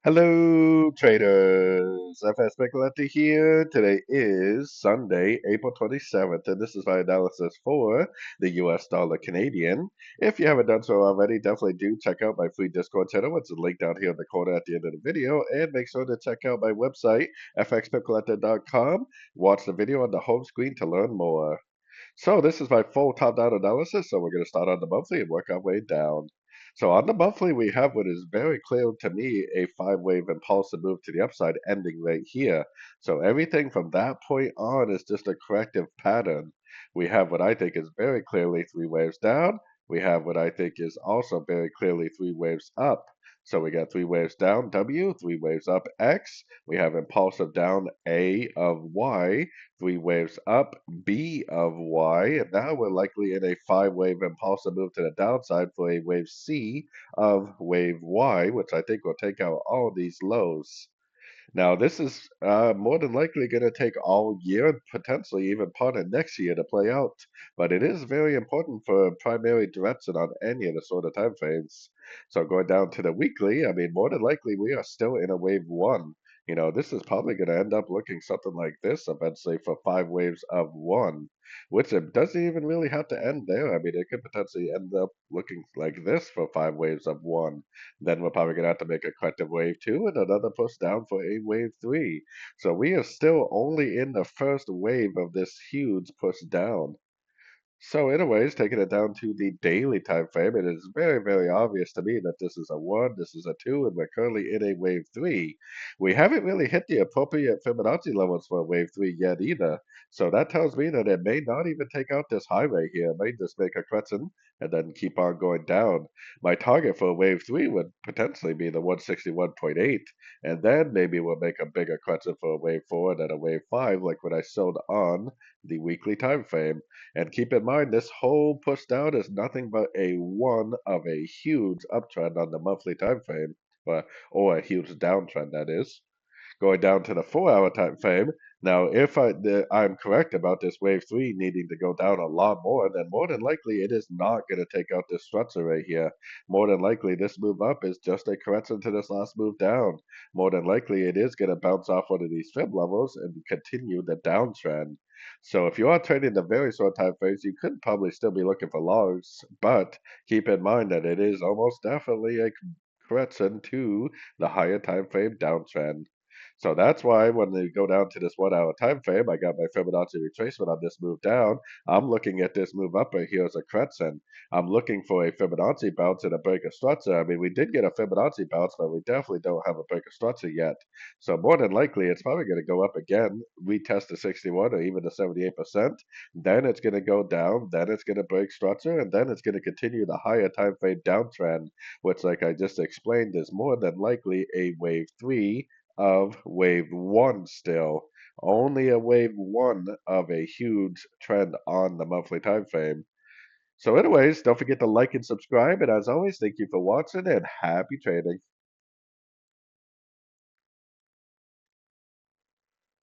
Hello, traders. FX Pip Collector here. Today is Sunday, April 27th, and this is my analysis for the US dollar Canadian. If you haven't done so already, definitely do check out my free Discord channel, which is linked down here in the corner at the end of the video, and make sure to check out my website, fxpipcollector.com. Watch the video on the home screen to learn more. So this is my full top-down analysis. So we're going to start on the monthly and work our way down. So on the monthly, we have what is very clear to me, a five-wave impulsive move to the upside ending right here. So everything from that point on is just a corrective pattern. We have what I think is very clearly three waves down. We have what I think is also very clearly three waves up. So we got three waves down, W, three waves up, X. We have impulsive down, A of Y, three waves up, B of Y, and now we're likely in a five-wave impulsive move to the downside for a wave C of wave Y, which I think will take out all these lows. Now, this is more than likely going to take all year and potentially even part of next year to play out, but it is very important for primary direction on any of the sort of time frames. So going down to the weekly, I mean, more than likely we are still in a wave one. This is probably going to end up looking something like this eventually for five waves of one, which it doesn't even really have to end there. I mean, it could potentially end up looking like this for five waves of one. Then we're probably going to have to make a corrective wave two and another push down for a wave three. So we are still only in the first wave of this huge push down. So, anyways, taking it down to the daily time frame, it is very, very obvious to me that this is a one, this is a two, and we're currently in a wave three. We haven't really hit the appropriate Fibonacci levels for wave three yet either. So that tells me that it may not even take out this high right here. It may just make a correction and then keep on going down. My target for wave three would potentially be the 161.8, and then maybe we'll make a bigger correction for a wave four and then a wave five, like what I showed on the weekly time frame. And keep in mind, this whole push down is nothing but a one of a huge uptrend on the monthly time frame, or a huge downtrend, that is. Going down to the 4 hour time frame. Now, if I'm correct about this wave three needing to go down a lot more, then more than likely it is not going to take out this structure right here. More than likely, this move up is just a correction to this last move down. More than likely, it is going to bounce off one of these fib levels and continue the downtrend. So if you are trading the very short time frames, you could probably still be looking for longs, but keep in mind that it is almost definitely a correction to the higher time frame downtrend. So that's why when they go down to this 1 hour time frame, I got my Fibonacci retracement on this move down. I'm looking at this move up right here as a crescent. I'm looking for a Fibonacci bounce and a break of structure. I mean, we did get a Fibonacci bounce, but we definitely don't have a break of structure yet. So more than likely, it's probably going to go up again, retest the 61 or even the 78%. Then it's going to go down. Then it's going to break structure, and then it's going to continue the higher time frame downtrend, which, like I just explained, is more than likely a wave three of wave one still. Only a wave one of a huge trend on the monthly time frame. So anyways, don't forget to like and subscribe. And as always, thank you for watching and happy trading.